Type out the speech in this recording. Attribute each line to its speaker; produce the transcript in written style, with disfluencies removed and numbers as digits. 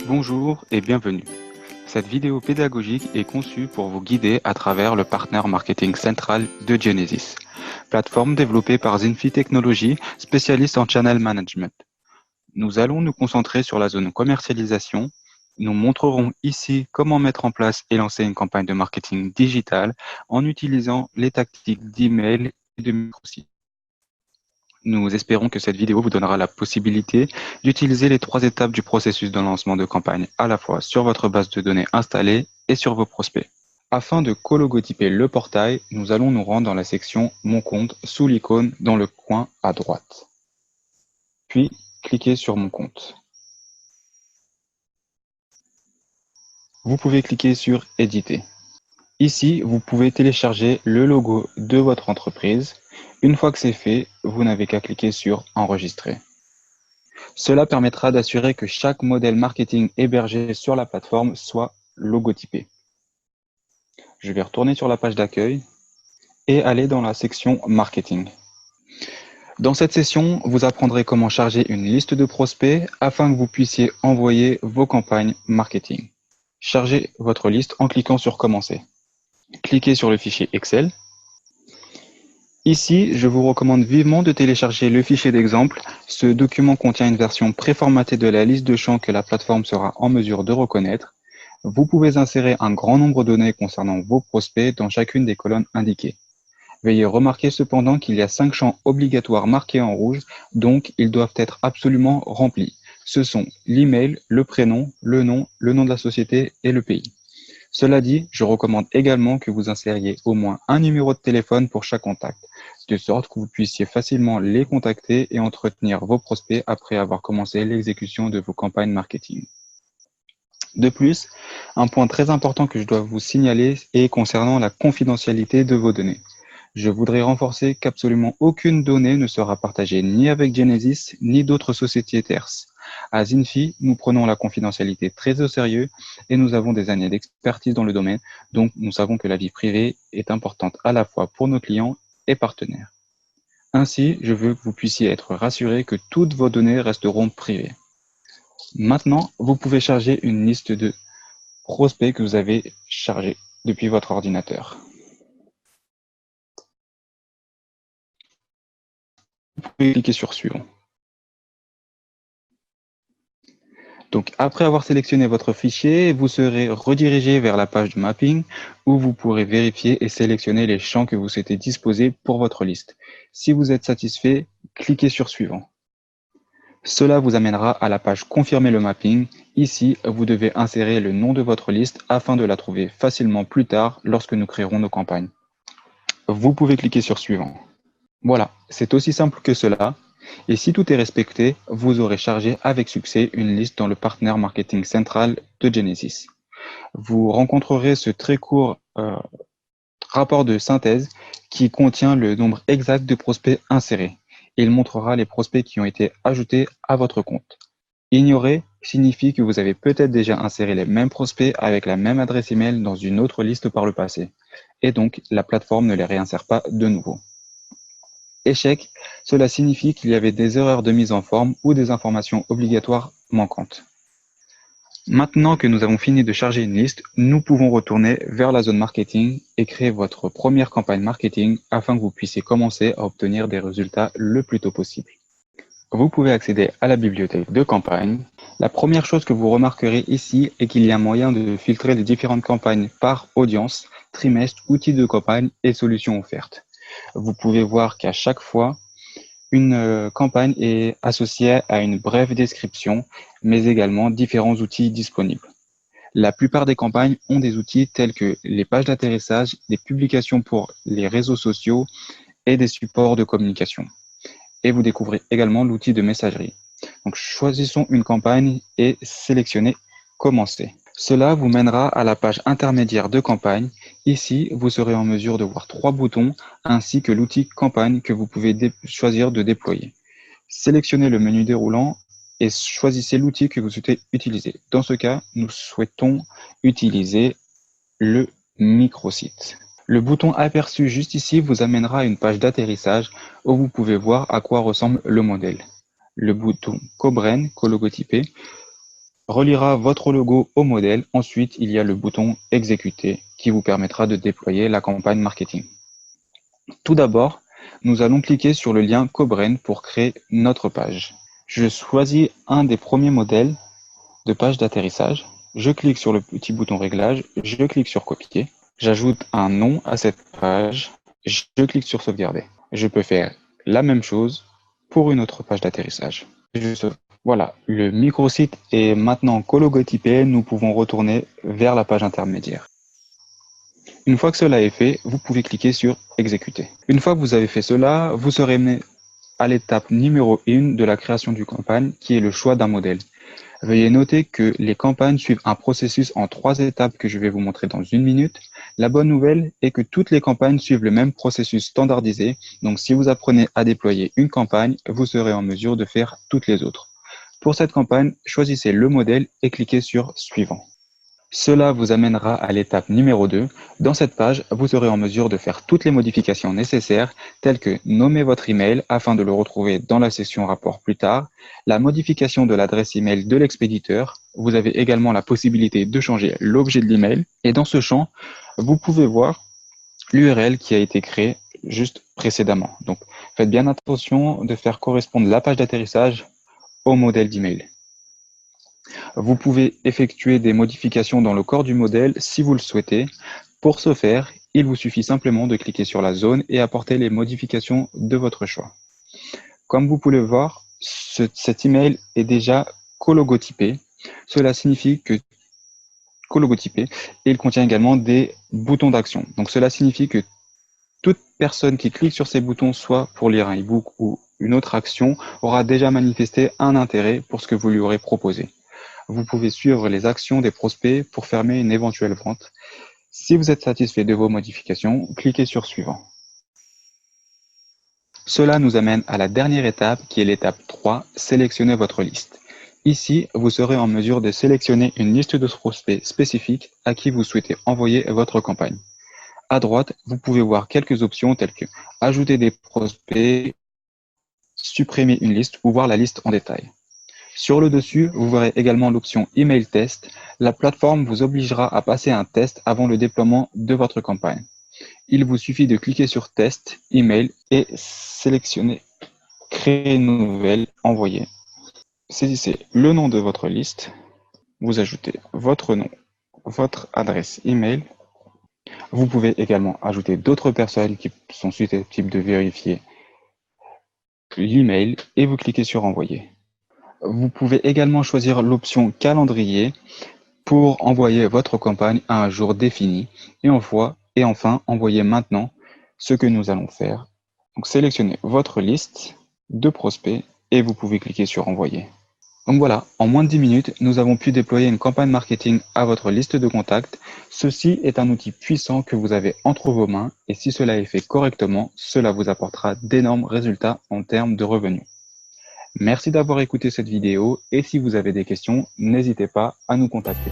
Speaker 1: Bonjour et bienvenue. Cette vidéo pédagogique est conçue pour vous guider à travers le partenaire marketing central de Genesis, plateforme développée par Zinfi Technologies, spécialiste en channel management. Nous allons nous concentrer sur la zone commercialisation. Nous montrerons ici comment mettre en place et lancer une campagne de marketing digital en utilisant les tactiques d'email et de microsites. Nous espérons que cette vidéo vous donnera la possibilité d'utiliser les 3 étapes du processus de lancement de campagne à la fois sur votre base de données installée et sur vos prospects. Afin de co-logotyper le portail, nous allons nous rendre dans la section Mon compte sous l'icône dans le coin à droite. Puis, cliquez sur Mon compte. Vous pouvez cliquer sur Éditer. Ici, vous pouvez télécharger le logo de votre entreprise. Une fois que c'est fait, vous n'avez qu'à cliquer sur Enregistrer. Cela permettra d'assurer que chaque modèle marketing hébergé sur la plateforme soit logotypé. Je vais retourner sur la page d'accueil et aller dans la section Marketing. Dans cette session, vous apprendrez comment charger une liste de prospects afin que vous puissiez envoyer vos campagnes marketing. Chargez votre liste en cliquant sur Commencer. Cliquez sur le fichier Excel. Ici, je vous recommande vivement de télécharger le fichier d'exemple. Ce document contient une version préformatée de la liste de champs que la plateforme sera en mesure de reconnaître. Vous pouvez insérer un grand nombre de données concernant vos prospects dans chacune des colonnes indiquées. Veuillez remarquer cependant qu'il y a 5 champs obligatoires marqués en rouge, donc ils doivent être absolument remplis. Ce sont l'email, le prénom, le nom de la société et le pays. Cela dit, je recommande également que vous insériez au moins un numéro de téléphone pour chaque contact, de sorte que vous puissiez facilement les contacter et entretenir vos prospects après avoir commencé l'exécution de vos campagnes marketing. De plus, un point très important que je dois vous signaler est concernant la confidentialité de vos données. Je voudrais renforcer qu'absolument aucune donnée ne sera partagée ni avec Genesis ni d'autres sociétés tierces. À Zinfi, nous prenons la confidentialité très au sérieux et nous avons des années d'expertise dans le domaine, donc nous savons que la vie privée est importante à la fois pour nos clients et partenaires. Ainsi, je veux que vous puissiez être rassurés que toutes vos données resteront privées. Maintenant, vous pouvez charger une liste de prospects que vous avez chargés depuis votre ordinateur. Vous pouvez cliquer sur Suivant. Donc, après avoir sélectionné votre fichier, vous serez redirigé vers la page de mapping où vous pourrez vérifier et sélectionner les champs que vous souhaitez disposer pour votre liste. Si vous êtes satisfait, cliquez sur Suivant. Cela vous amènera à la page Confirmer le mapping. Ici, vous devez insérer le nom de votre liste afin de la trouver facilement plus tard lorsque nous créerons nos campagnes. Vous pouvez cliquer sur Suivant. Voilà, c'est aussi simple que cela. Et si tout est respecté, vous aurez chargé avec succès une liste dans le partenaire marketing central de Genesis. Vous rencontrerez ce très court rapport de synthèse qui contient le nombre exact de prospects insérés. Il montrera les prospects qui ont été ajoutés à votre compte. Ignorer signifie que vous avez peut-être déjà inséré les mêmes prospects avec la même adresse email dans une autre liste par le passé. Et donc, la plateforme ne les réinsère pas de nouveau. Échec, cela signifie qu'il y avait des erreurs de mise en forme ou des informations obligatoires manquantes. Maintenant que nous avons fini de charger une liste, nous pouvons retourner vers la zone marketing et créer votre première campagne marketing afin que vous puissiez commencer à obtenir des résultats le plus tôt possible. Vous pouvez accéder à la bibliothèque de campagne. La première chose que vous remarquerez ici est qu'il y a moyen de filtrer les différentes campagnes par audience, trimestre, outils de campagne et solutions offertes. Vous pouvez voir qu'à chaque fois, une campagne est associée à une brève description, mais également différents outils disponibles. La plupart des campagnes ont des outils tels que les pages d'atterrissage, des publications pour les réseaux sociaux et des supports de communication. Et vous découvrez également l'outil de messagerie. Donc, choisissons une campagne et sélectionnez Commencer. Cela vous mènera à la page intermédiaire de campagne. Ici, vous serez en mesure de voir 3 boutons ainsi que l'outil campagne que vous pouvez choisir de déployer. Sélectionnez le menu déroulant et choisissez l'outil que vous souhaitez utiliser. Dans ce cas, nous souhaitons utiliser le microsite. Le bouton aperçu juste ici vous amènera à une page d'atterrissage où vous pouvez voir à quoi ressemble le modèle. Le bouton Cobren, cologotypé, reliera votre logo au modèle. Ensuite, il y a le bouton Exécuter qui vous permettra de déployer la campagne marketing. Tout d'abord, nous allons cliquer sur le lien Cobren pour créer notre page. Je choisis un des premiers modèles de page d'atterrissage. Je clique sur le petit bouton réglage, je clique sur copier. J'ajoute un nom à cette page, je clique sur sauvegarder. Je peux faire la même chose pour une autre page d'atterrissage. Voilà, le microsite est maintenant cologotypé, nous pouvons retourner vers la page intermédiaire. Une fois que cela est fait, vous pouvez cliquer sur exécuter. Une fois que vous avez fait cela, vous serez mené à l'étape numéro 1 de la création d'une campagne, qui est le choix d'un modèle. Veuillez noter que les campagnes suivent un processus en 3 étapes que je vais vous montrer dans 1 minute. La bonne nouvelle est que toutes les campagnes suivent le même processus standardisé. Donc, si vous apprenez à déployer une campagne, vous serez en mesure de faire toutes les autres. Pour cette campagne, choisissez le modèle et cliquez sur Suivant. Cela vous amènera à l'étape numéro 2. Dans cette page, vous serez en mesure de faire toutes les modifications nécessaires, telles que nommer votre email afin de le retrouver dans la section rapport plus tard, la modification de l'adresse email de l'expéditeur. Vous avez également la possibilité de changer l'objet de l'email. Et dans ce champ, vous pouvez voir l'URL qui a été créée juste précédemment. Donc, faites bien attention de faire correspondre la page d'atterrissage au modèle d'email. Vous pouvez effectuer des modifications dans le corps du modèle si vous le souhaitez. Pour ce faire, il vous suffit simplement de cliquer sur la zone et apporter les modifications de votre choix. Comme vous pouvez le voir, cet email est déjà cologotypé. Cela signifie que cologotypé et il contient également des boutons d'action. Donc cela signifie que toute personne qui clique sur ces boutons, soit pour lire un e-book ou une autre action, aura déjà manifesté un intérêt pour ce que vous lui aurez proposé. Vous pouvez suivre les actions des prospects pour fermer une éventuelle vente. Si vous êtes satisfait de vos modifications, cliquez sur Suivant. Cela nous amène à la dernière étape qui est l'étape 3, sélectionnez votre liste. Ici, vous serez en mesure de sélectionner une liste de prospects spécifiques à qui vous souhaitez envoyer votre campagne. À droite, vous pouvez voir quelques options telles que ajouter des prospects, supprimer une liste ou voir la liste en détail. Sur le dessus, vous verrez également l'option Email Test. La plateforme vous obligera à passer un test avant le déploiement de votre campagne. Il vous suffit de cliquer sur Test, Email et sélectionner Créer une nouvelle, Envoyer. Saisissez le nom de votre liste, vous ajoutez votre nom, votre adresse email. Vous pouvez également ajouter d'autres personnes qui sont susceptibles de vérifier l'email et vous cliquez sur Envoyer. Vous pouvez également choisir l'option Calendrier pour envoyer votre campagne à un jour défini et enfin envoyer maintenant, ce que nous allons faire. Donc sélectionnez votre liste de prospects et vous pouvez cliquer sur Envoyer. Donc voilà, en moins de 10 minutes, nous avons pu déployer une campagne marketing à votre liste de contacts. Ceci est un outil puissant que vous avez entre vos mains et si cela est fait correctement, cela vous apportera d'énormes résultats en termes de revenus. Merci d'avoir écouté cette vidéo et si vous avez des questions, n'hésitez pas à nous contacter.